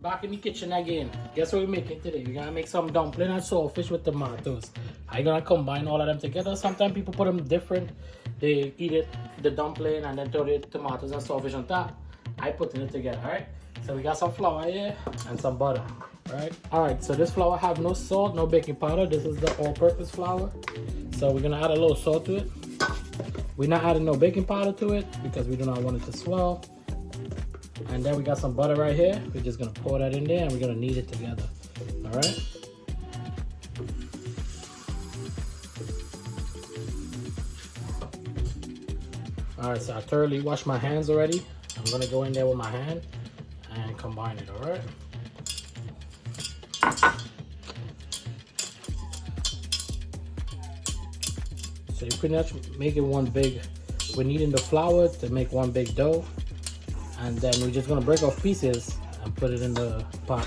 Back in the kitchen again. Guess what we're making today? We're gonna make some dumpling and saltfish with tomatoes. I'm gonna combine all of them together. Sometimes people put them different. They eat it, the dumpling, and then throw the tomatoes and saltfish on top. I putting it together, alright? So we got some flour here and some butter, alright? Alright, so this flour have no salt, no baking powder. This is the all-purpose flour. So we're gonna add a little salt to it. We're not adding no baking powder to it because we do not want it to swell. And then we got some butter right here. We're just gonna pour that in there and we're gonna knead it together. All right. All right, so I thoroughly washed my hands already. I'm gonna go in there with my hand and combine it, all right? So you pretty much make it one big, we're kneading the flour to make one big dough. And then we're just gonna break off pieces and put it in the pot.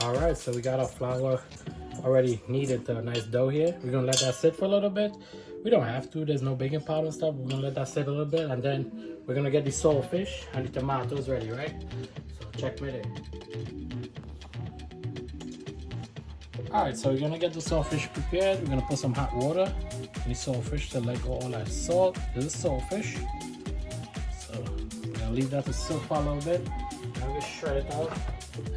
All right, so we got our flour already kneaded to a nice dough here. We're gonna let that sit for a little bit. We don't have to, there's no baking powder and stuff. We're gonna let that sit a little bit and then we're gonna get the saltfish and the tomatoes ready, right? So check me there. All right, so we're gonna get the saltfish prepared. We're gonna put some hot water in the saltfish to let go all that salt. This is saltfish. So we're gonna leave that to soak for a little bit. Then we shred it out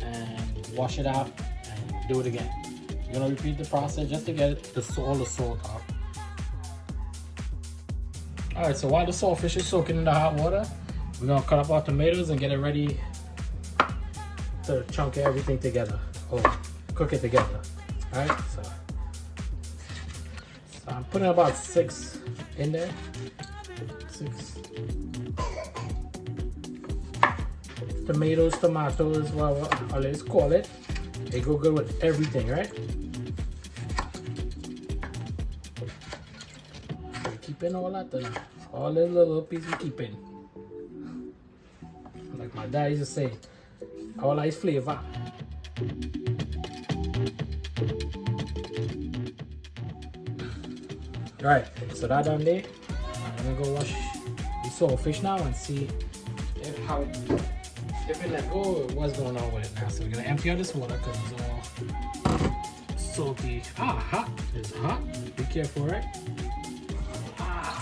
and wash it out and do it again. We're gonna repeat the process just to get all the salt out. All right, so while the saltfish is soaking in the hot water, we're gonna cut up our tomatoes and get it ready to chunk everything together or cook it together. All right, so I'm putting about 6 in there. 6 tomatoes, well, let's call it. They go good with everything, right? Keeping all that, all the little pieces we keep in. Like my dad used to say, all that is flavor. Right, so that done there. I'm gonna go wash the saltfish now and see if it let go or what's going on with it now. So we're gonna empty out this water because it's all salty. Hot. It's hot. Be careful, right? Now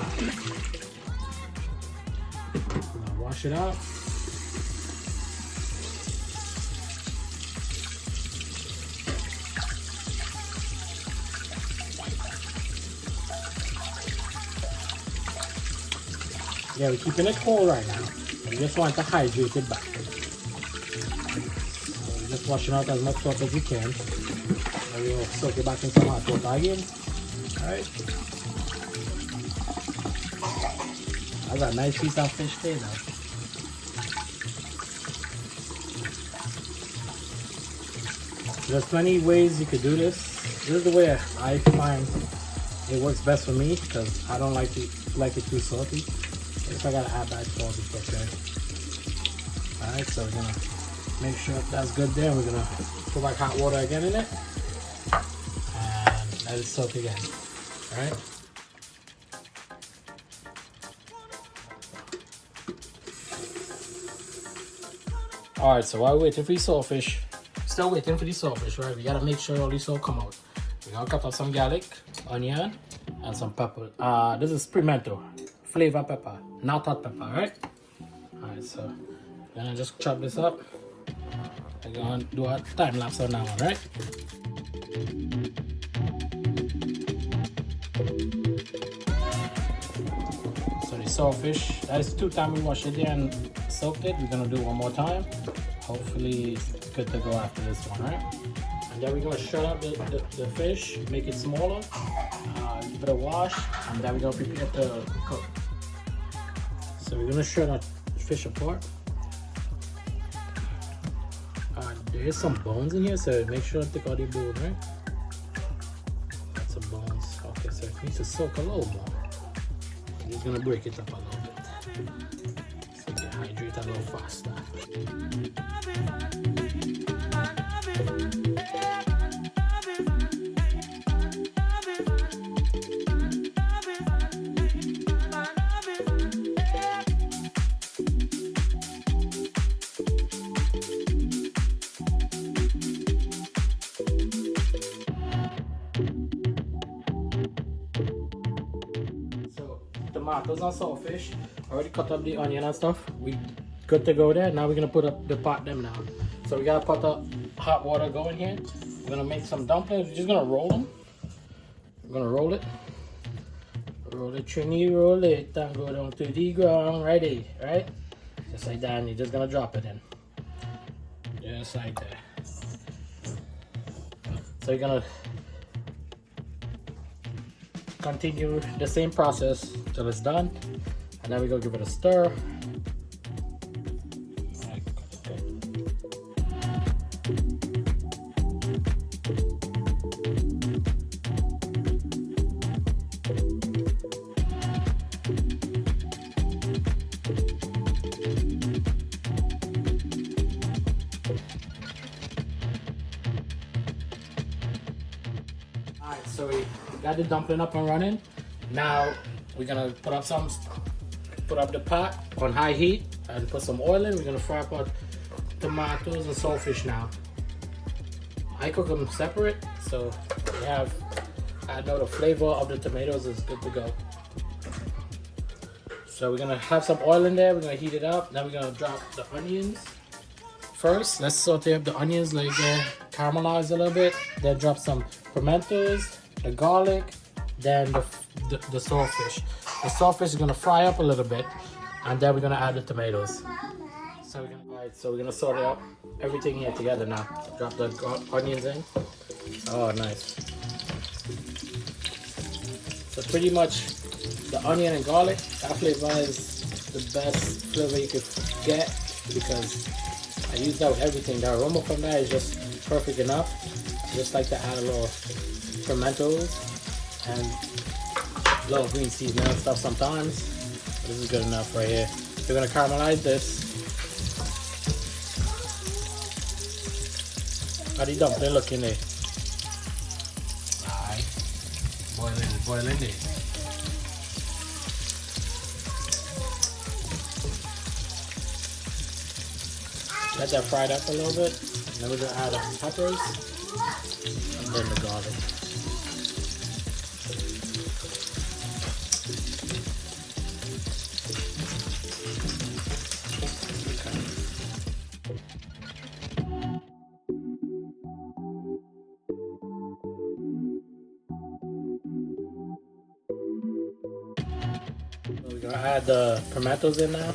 wash it out. Yeah, we're keeping it cold right now. We just want to hydrate it back. So we're just washing out as much salt as we can. And we'll soak it back in some hot water again. Alright. That's a nice piece of fish there now. There's plenty of ways you could do this. This is the way I find it works best for me because I don't like it too salty. If I gotta add that salt, it's okay. Alright, so we're gonna make sure that's good there. We're gonna put back hot water again in it and let it soak again. Alright. Alright, so while we're waiting for the saltfish, still waiting for the saltfish, right? We gotta make sure all these all come out. We're gonna cut up some garlic, onion, and some pepper. This is pimento, flavor pepper, not hot pepper, right? Alright, so we're gonna just chop this up. We're gonna do a time lapse on that one, right? So the saltfish, that is 2 times we washed it there and soaked it. We're gonna do one more time. Hopefully it's good to go after this one, right? And then we're gonna shred up the fish, make it smaller, give it a wash, and then we're gonna prepare to cook. So we're gonna shred our fish apart. There is some bones in here, so make sure to take out the bone, right? Got some bones. Okay, so it needs to soak a little more. I'm just gonna break it up a little bit. So get hydrated. it a little faster. Tomatoes and saltfish. Already cut up the onion and stuff. We good to go there. Now we're gonna put up the pot them now. So we gotta put the hot water going here. We're gonna make some dumplings. We're just gonna roll them. We're gonna roll it. Roll it, Trini, roll it, and go down to the ground. Ready, right? Just like that, and you're just gonna drop it in. Just like that. So you're gonna continue the same process till it's done, and then we're gonna give it a stir. Alright, so we got the dumpling up and running. Now we're gonna put up the pot on high heat and put some oil in. We're gonna fry up our tomatoes and saltfish now. I cook them separate, so I know the flavor of the tomatoes is good to go. So we're gonna have some oil in there. We're gonna heat it up. Then we're gonna drop the onions. First, let's saute up the onions, like caramelize a little bit. Then drop some pimentos, the garlic, then the saltfish. The saltfish is gonna fry up a little bit, and then we're gonna add the tomatoes. So we're gonna sort out everything here together now. Drop the onions in. Oh, nice. So pretty much the onion and garlic, that flavor is the best flavor you could get, because I use that with everything. The aroma from that is just perfect enough. I just like to add a little pimentos and a little green seasoning and stuff sometimes. This is good enough right here. We're gonna caramelize this. How the dumpling looking there? Alright, boiling there. Let that fry up a little bit. Then we're gonna add the peppers and then the garlic. So we're gonna add the pimentos in now.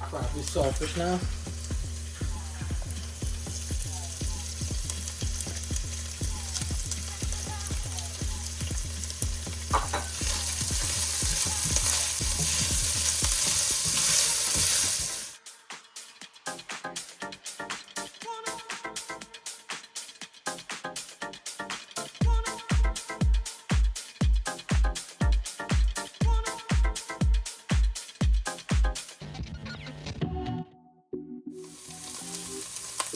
Crappy saltfish now.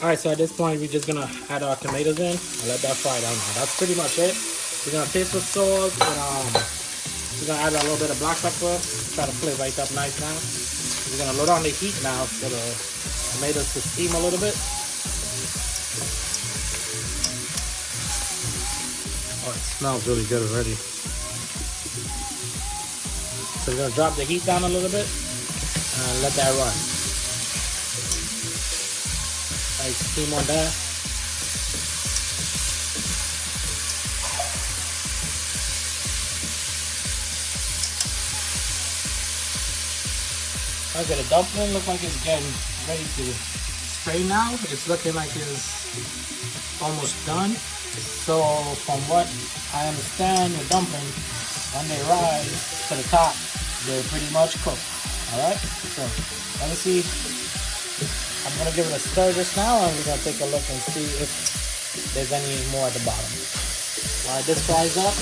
Alright, so at this point we're just gonna add our tomatoes in and let that fry down now. That's pretty much it. We're gonna taste the salt and We're gonna add a little bit of black pepper, try to flavor it up nice now. We're gonna load on the heat now for the tomatoes to steam a little bit. Oh, it smells really good already. So we're gonna drop the heat down a little bit and let that run. Nice steam on that. Okay, the dumpling looks like it's getting ready to strain now. It's looking like it's almost done. So from what I understand, the dumpling, when they rise to the top, they're pretty much cooked. Alright, so let me see. I'm gonna give it a stir just now and we're gonna take a look and see if there's any more at the bottom. While this fries up,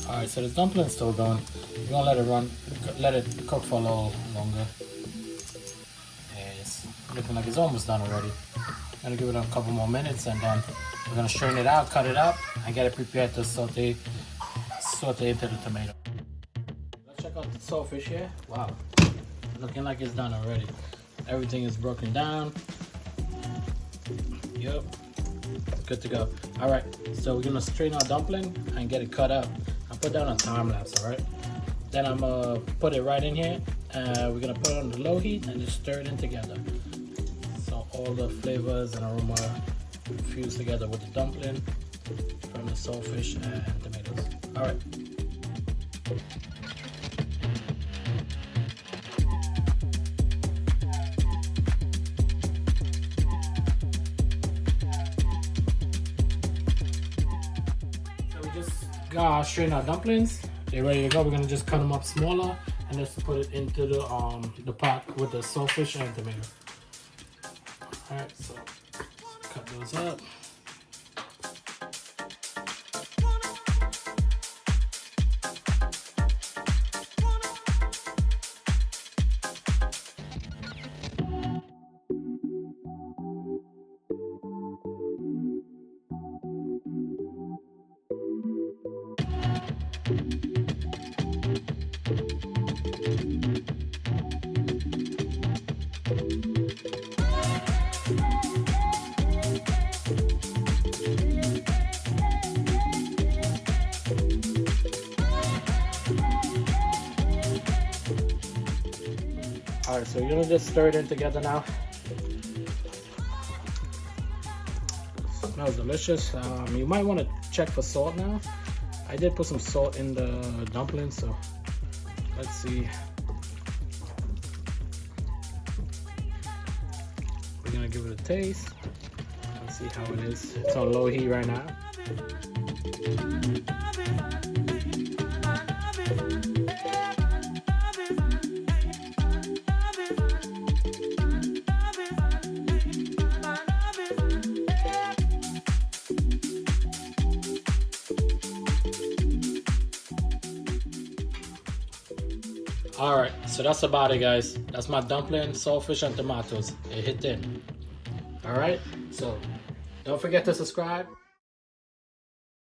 alright, so the dumpling's still going. We're gonna let it run, let it cook for a little longer. Yeah, it's looking like it's almost done already. I'm gonna give it a couple more minutes and then we're gonna strain it out, cut it up, and get it prepared to saute into the tomato. Let's check out the saltfish here. Wow, looking like it's done already. Everything is broken down. Yep, good to go. Alright, so we're gonna strain our dumpling and get it cut up. I'll put down a time lapse, alright? Then I'm gonna put it right in here and we're gonna put it on the low heat and just stir it in together. So all the flavors and aroma fuse together with the dumpling from the saltfish and tomatoes. Alright. Strain our dumplings. They're ready to go. We're gonna just cut them up smaller and just put it into the pot with the saltfish and tomato. All right, so cut those up. Alright, so you're gonna just stir it in together now. Smells delicious. You might want to check for salt now. I did put some salt in the dumplings, so let's see. We're gonna give it a taste. Let's see how it is. It's on low heat right now. Alright, so that's about it, guys. That's my dumpling, saltfish, and tomatoes. It hit in. Alright, so don't forget to subscribe.